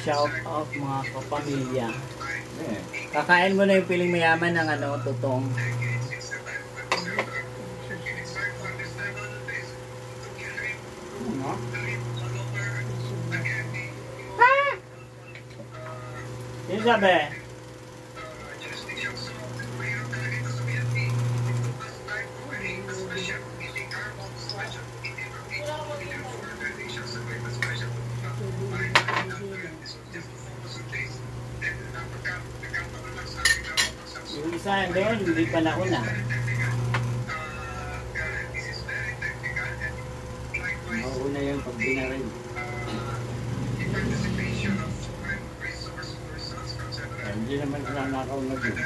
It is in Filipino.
Shout out mga kapamilya. Eh, Kakain mo na yung piling mayaman ng tutong. ano? Yung sabi? Yung isa doon, hindi pa nauna. Mauna yan pag binarin. Hindi naman nanakaw na doon.